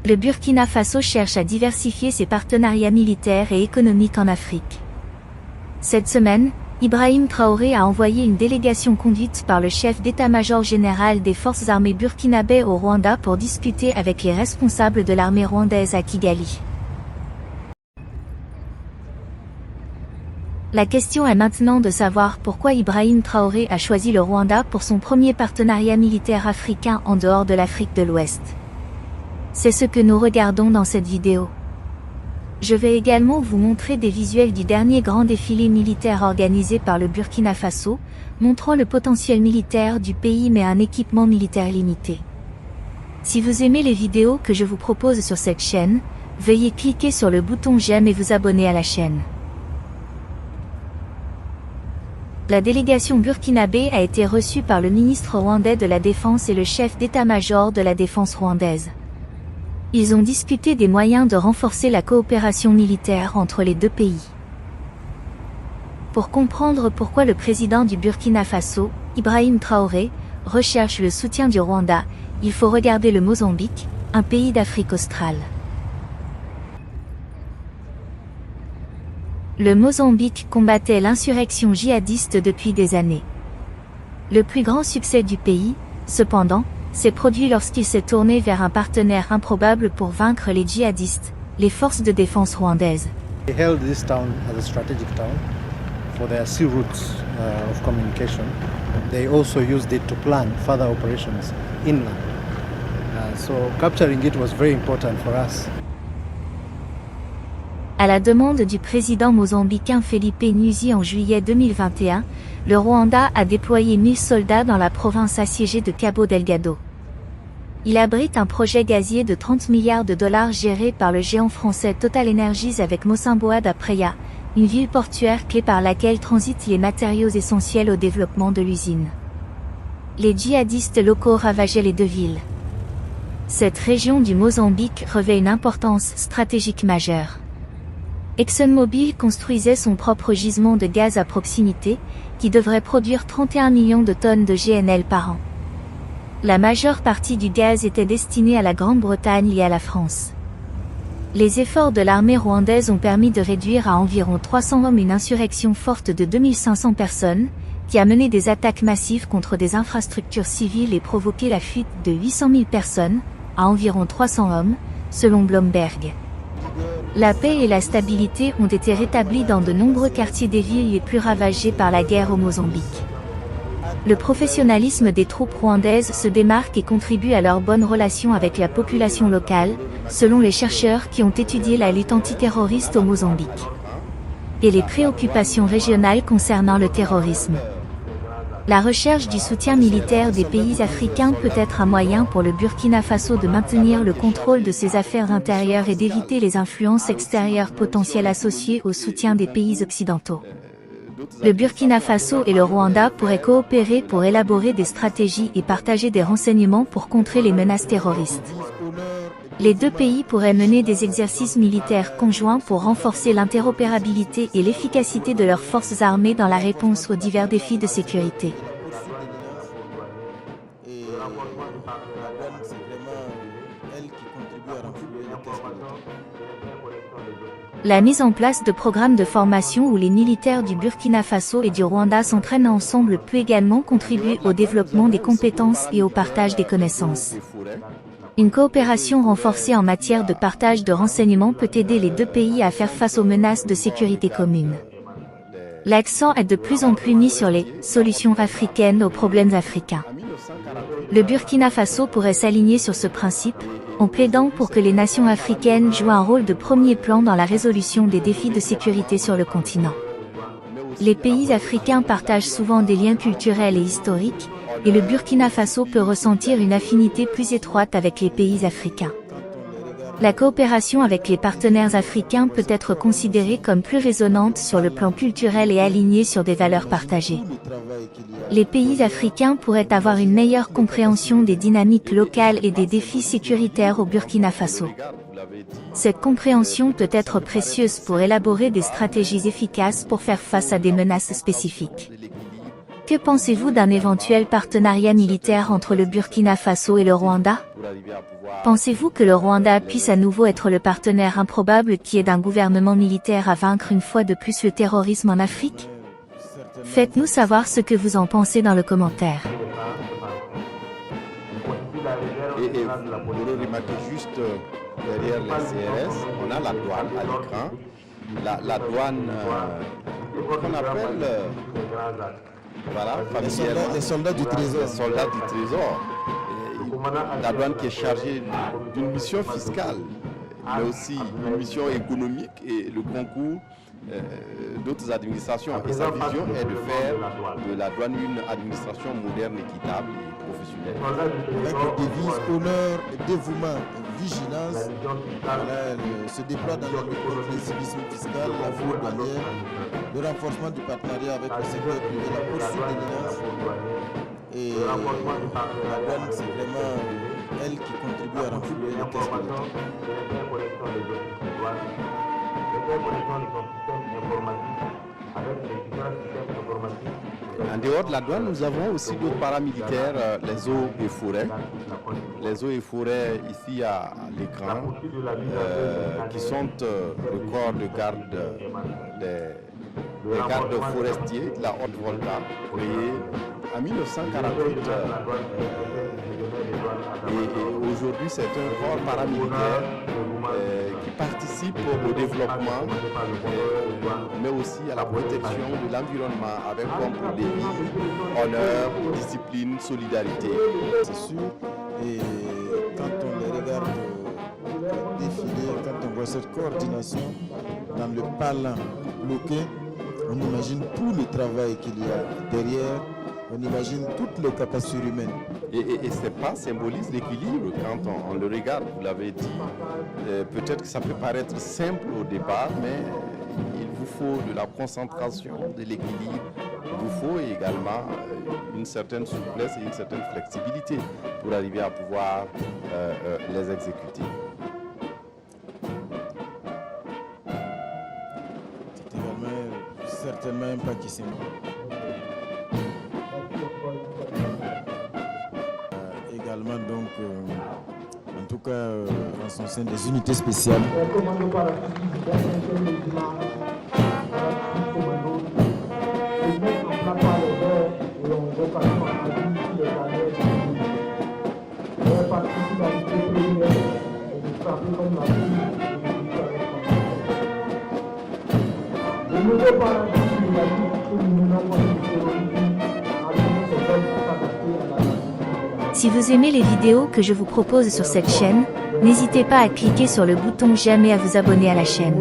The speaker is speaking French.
Le Burkina Faso cherche à diversifier ses partenariats militaires et économiques en Afrique. Cette semaine, Ibrahim Traoré a envoyé une délégation conduite par le chef d'état-major général des forces armées burkinabè au Rwanda pour discuter avec les responsables de l'armée rwandaise à Kigali. La question est maintenant de savoir pourquoi Ibrahim Traoré a choisi le Rwanda pour son premier partenariat militaire africain en dehors de l'Afrique de l'Ouest. C'est ce que nous regardons dans cette vidéo. Je vais également vous montrer des visuels du dernier grand défilé militaire organisé par le Burkina Faso, montrant le potentiel militaire du pays mais un équipement militaire limité. Si vous aimez les vidéos que je vous propose sur cette chaîne, veuillez cliquer sur le bouton j'aime et vous abonner à la chaîne. La délégation burkinabé a été reçue par le ministre rwandais de la Défense et le chef d'état-major de la défense rwandaise. Ils ont discuté des moyens de renforcer la coopération militaire entre les deux pays. Pour comprendre pourquoi le président du Burkina Faso, Ibrahim Traoré, recherche le soutien du Rwanda, il faut regarder le Mozambique, un pays d'Afrique australe. Le Mozambique combattait l'insurrection djihadiste depuis des années. Le plus grand succès du pays, cependant, s'est produit lorsqu'il s'est tourné vers un partenaire improbable pour vaincre les djihadistes, les forces de défense rwandaises. They held this town as a strategic town for their sea routes of communication. They also used it to plan further operations inland. So capturing it was very important for us. À la demande du président mozambicain Felipe Nyusi en juillet 2021, le Rwanda a déployé 1000 soldats dans la province assiégée de Cabo Delgado. Il abrite un projet gazier de 30 milliards de dollars géré par le géant français Total Energies avec Mocimboa da Praia, une ville portuaire clé par laquelle transitent les matériaux essentiels au développement de l'usine. Les djihadistes locaux ravageaient les deux villes. Cette région du Mozambique revêt une importance stratégique majeure. ExxonMobil construisait son propre gisement de gaz à proximité, qui devrait produire 31 millions de tonnes de GNL par an. La majeure partie du gaz était destinée à la Grande-Bretagne et à la France. Les efforts de l'armée rwandaise ont permis de réduire à environ 300 hommes une insurrection forte de 2500 personnes, qui a mené des attaques massives contre des infrastructures civiles et provoqué la fuite de 800 000 personnes, à environ 300 hommes, selon Bloomberg. La paix et la stabilité ont été rétablies dans de nombreux quartiers des villes les plus ravagées par la guerre au Mozambique. Le professionnalisme des troupes rwandaises se démarque et contribue à leur bonne relation avec la population locale, selon les chercheurs qui ont étudié la lutte antiterroriste au Mozambique. Et les préoccupations régionales concernant le terrorisme. La recherche du soutien militaire des pays africains peut être un moyen pour le Burkina Faso de maintenir le contrôle de ses affaires intérieures et d'éviter les influences extérieures potentielles associées au soutien des pays occidentaux. Le Burkina Faso et le Rwanda pourraient coopérer pour élaborer des stratégies et partager des renseignements pour contrer les menaces terroristes. Les deux pays pourraient mener des exercices militaires conjoints pour renforcer l'interopérabilité et l'efficacité de leurs forces armées dans la réponse aux divers défis de sécurité. La mise en place de programmes de formation où les militaires du Burkina Faso et du Rwanda s'entraînent ensemble peut également contribuer au développement des compétences et au partage des connaissances. Une coopération renforcée en matière de partage de renseignements peut aider les deux pays à faire face aux menaces de sécurité communes. L'accent est de plus en plus mis sur les solutions africaines aux problèmes africains. Le Burkina Faso pourrait s'aligner sur ce principe, en plaidant pour que les nations africaines jouent un rôle de premier plan dans la résolution des défis de sécurité sur le continent. Les pays africains partagent souvent des liens culturels et historiques, et le Burkina Faso peut ressentir une affinité plus étroite avec les pays africains. La coopération avec les partenaires africains peut être considérée comme plus résonante sur le plan culturel et alignée sur des valeurs partagées. Les pays africains pourraient avoir une meilleure compréhension des dynamiques locales et des défis sécuritaires au Burkina Faso. Cette compréhension peut être précieuse pour élaborer des stratégies efficaces pour faire face à des menaces spécifiques. Que pensez-vous d'un éventuel partenariat militaire entre le Burkina Faso et le Rwanda? Pensez-vous que le Rwanda puisse à nouveau être le partenaire improbable qui aide un gouvernement militaire à vaincre une fois de plus le terrorisme en Afrique? Faites-nous savoir ce que vous en pensez dans le commentaire. Et vous le remarquez juste derrière les CRS, on a la douane à l'écran. La douane qu'on appelle voilà, les soldats du trésor. Les soldats du trésor. Et la douane qui est chargée d'une mission fiscale, mais aussi une mission économique et le concours d'autres administrations. Et sa vision est de faire de la douane une administration moderne, équitable et professionnelle. Avec les devises honneur, dévouement, vigilance, elle se déploie dans le lutte le civisme fiscal, la fraude douanière, le renforcement du partenariat avec le secteur privé, la poursuite des menaces. Et la douane, c'est vraiment elle qui contribue à renflouer les caisses de l'État. En dehors de la douane, nous avons aussi d'autres paramilitaires, les eaux et forêts. Les eaux et forêts ici à l'écran, qui sont le corps de garde des gardes forestiers de la Haute-Volta, créé en 1948. Et aujourd'hui, c'est un corps paramilitaire qui participe au développement, mais aussi à la protection de l'environnement, avec comme devise honneur, discipline, solidarité. C'est sûr, et quand on les regarde défiler, quand on voit cette coordination dans le parlant bloqué, on imagine tout le travail qu'il y a derrière, on imagine toutes les capacités humaines. Et ces pas symbolisent l'équilibre quand on le regarde, vous l'avez dit. Peut-être que ça peut paraître simple au départ, mais il vous faut de la concentration, de l'équilibre. Il vous faut également une certaine souplesse et une certaine flexibilité pour arriver à pouvoir les exécuter. C'est également certainement un pas qui s'est également donc en tout cas en son sein des unités spéciales. Si vous aimez les vidéos que je vous propose sur cette chaîne, n'hésitez pas à cliquer sur le bouton j'aime et à vous abonner à la chaîne.